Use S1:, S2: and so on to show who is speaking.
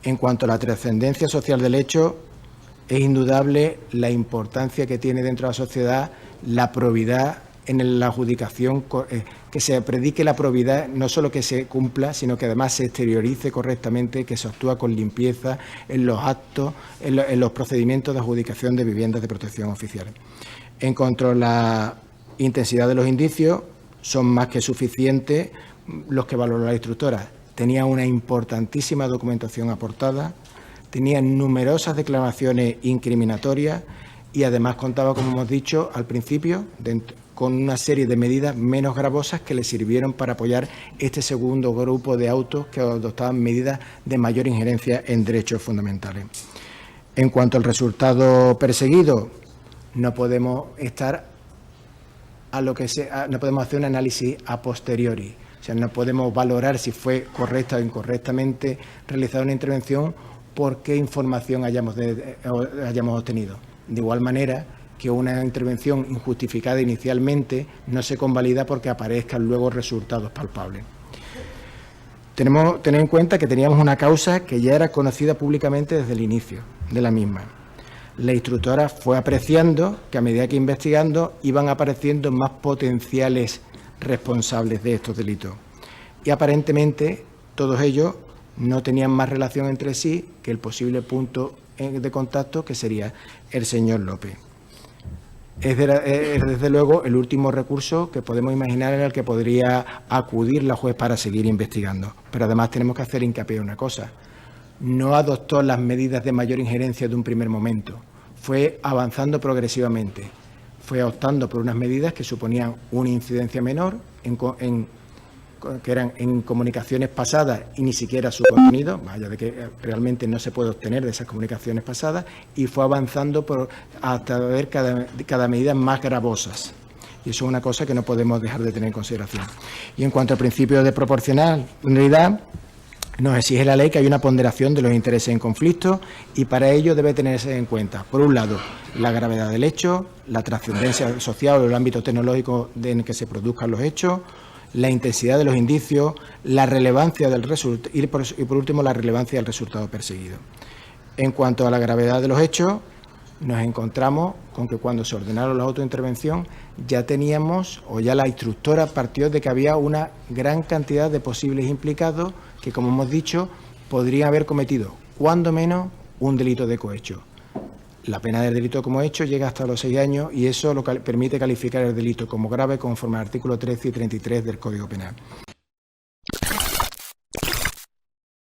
S1: En cuanto a la trascendencia social del hecho, es indudable la importancia que tiene dentro de la sociedad la probidad en la adjudicación, que se predique la probidad, no solo que se cumpla, sino que además se exteriorice correctamente, que se actúa con limpieza en los actos, en los procedimientos de adjudicación de viviendas de protección oficiales. En cuanto a la intensidad de los indicios, son más que suficientes los que valoró la instructora. Tenía una importantísima documentación aportada, tenía numerosas declaraciones incriminatorias y además contaba, como hemos dicho al principio, con una serie de medidas menos gravosas que le sirvieron para apoyar este segundo grupo de autos que adoptaban medidas de mayor injerencia en derechos fundamentales. En cuanto al resultado perseguido, no podemos no podemos hacer un análisis a posteriori. O sea, no podemos valorar si fue correcta o incorrectamente realizada una intervención por qué información hayamos obtenido. De igual manera que una intervención injustificada inicialmente no se convalida porque aparezcan luego resultados palpables. Tenemos que tener en cuenta que teníamos una causa que ya era conocida públicamente desde el inicio de la misma. La instructora fue apreciando que a medida que investigando iban apareciendo más potenciales responsables de estos delitos. Y aparentemente todos ellos no tenían más relación entre sí que el posible punto de contacto que sería el señor López. Es desde luego el último recurso que podemos imaginar en el que podría acudir la juez para seguir investigando. Pero además tenemos que hacer hincapié en una cosa. No adoptó las medidas de mayor injerencia de un primer momento. Fue avanzando progresivamente. Fue optando por unas medidas que suponían una incidencia menor, que eran en comunicaciones pasadas y ni siquiera su contenido, vaya de que realmente no se puede obtener de esas comunicaciones pasadas, y fue avanzando hasta ver cada medida más gravosas. Y eso es una cosa que no podemos dejar de tener en consideración. Y en cuanto al principio de proporcionalidad, nos exige la ley que haya una ponderación de los intereses en conflicto y para ello debe tenerse en cuenta, por un lado, la gravedad del hecho, la trascendencia social o el ámbito tecnológico en el que se produzcan los hechos, la intensidad de los indicios, la relevancia del resultado y por último la relevancia del resultado perseguido. En cuanto a la gravedad de los hechos, nos encontramos con que cuando se ordenaron la autointervención ya teníamos, o ya la instructora partió de que había una gran cantidad de posibles implicados que, como hemos dicho, podrían haber cometido, cuando menos, un delito de cohecho. La pena del delito como hecho llega hasta los 6 años y eso permite calificar el delito como grave conforme al artículo 13 y 33 del Código Penal.